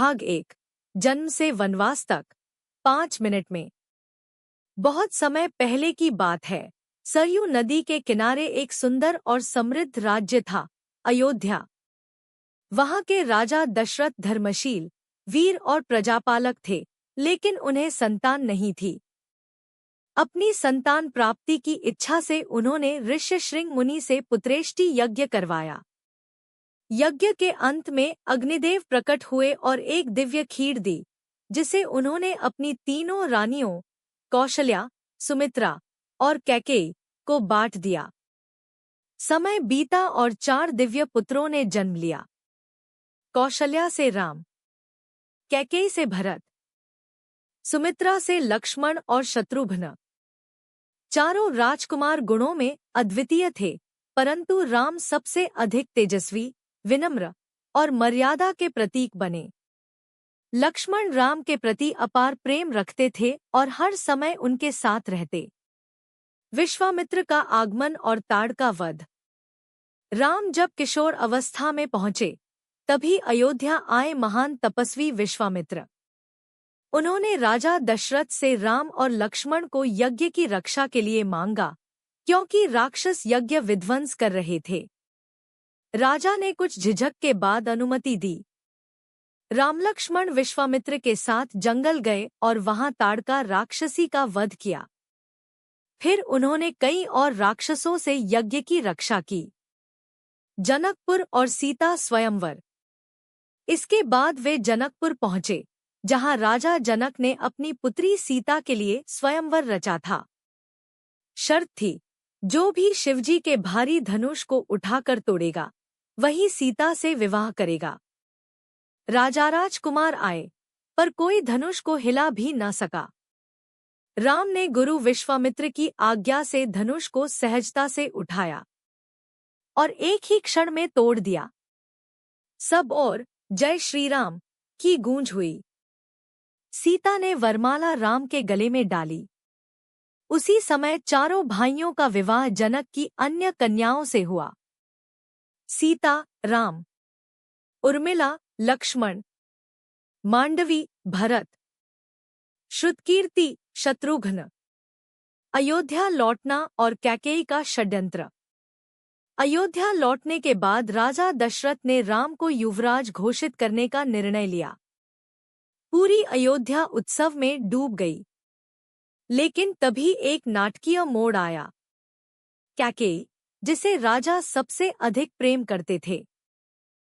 भाग 1। जन्म से वनवास तक 5 मिनट में। बहुत समय पहले की बात है। सरयू नदी के किनारे एक सुंदर और समृद्ध राज्य था, अयोध्या। वहां के राजा दशरथ धर्मशील, वीर और प्रजापालक थे, लेकिन उन्हें संतान नहीं थी। अपनी संतान प्राप्ति की इच्छा से उन्होंने ऋष्यशृंग मुनि से पुत्रेष्टि यज्ञ करवाया। यज्ञ के अंत में अग्निदेव प्रकट हुए और एक दिव्य खीर दी, जिसे उन्होंने अपनी तीनों रानियों कौशल्या, सुमित्रा और कैकेयी को बांट दिया। समय बीता और 4 दिव्य पुत्रों ने जन्म लिया। कौशल्या से राम, कैकेयी से भरत, सुमित्रा से लक्ष्मण और शत्रुघ्न। चारों राजकुमार गुणों में अद्वितीय थे, परंतु राम सबसे अधिक तेजस्वी, विनम्र और मर्यादा के प्रतीक बने। लक्ष्मण राम के प्रति अपार प्रेम रखते थे और हर समय उनके साथ रहते। विश्वामित्र का आगमन और ताड़ का वध। राम जब किशोर अवस्था में पहुंचे, तभी अयोध्या आए महान तपस्वी विश्वामित्र। उन्होंने राजा दशरथ से राम और लक्ष्मण को यज्ञ की रक्षा के लिए मांगा, क्योंकि राक्षस यज्ञ विध्वंस कर रहे थे। राजा ने कुछ झिझक के बाद अनुमति दी। राम लक्ष्मण विश्वामित्र के साथ जंगल गए और वहां ताड़का राक्षसी का वध किया। फिर उन्होंने कई और राक्षसों से यज्ञ की रक्षा की। जनकपुर और सीता स्वयंवर। इसके बाद वे जनकपुर पहुंचे, जहां राजा जनक ने अपनी पुत्री सीता के लिए स्वयंवर रचा था। शर्त थी, जो भी शिवजी के भारी धनुष को उठाकर तोड़ेगा, वही सीता से विवाह करेगा। राजा राजकुमार आए, पर कोई धनुष को हिला भी न सका। राम ने गुरु विश्वामित्र की आज्ञा से धनुष को सहजता से उठाया और एक ही क्षण में तोड़ दिया। सब और जय श्री राम की गूंज हुई। सीता ने वरमाला राम के गले में डाली। उसी समय चारों भाइयों का विवाह जनक की अन्य कन्याओं से हुआ। सीता, राम, उर्मिला, लक्ष्मण, मांडवी, भरत, श्रुतकीर्ति, शत्रुघ्न। अयोध्या लौटना और कैकेयी का षड्यंत्र। अयोध्या लौटने के बाद राजा दशरथ ने राम को युवराज घोषित करने का निर्णय लिया। पूरी अयोध्या उत्सव में डूब गई। लेकिन तभी एक नाटकीय मोड़ आया। कैकेयी, जिसे राजा सबसे अधिक प्रेम करते थे,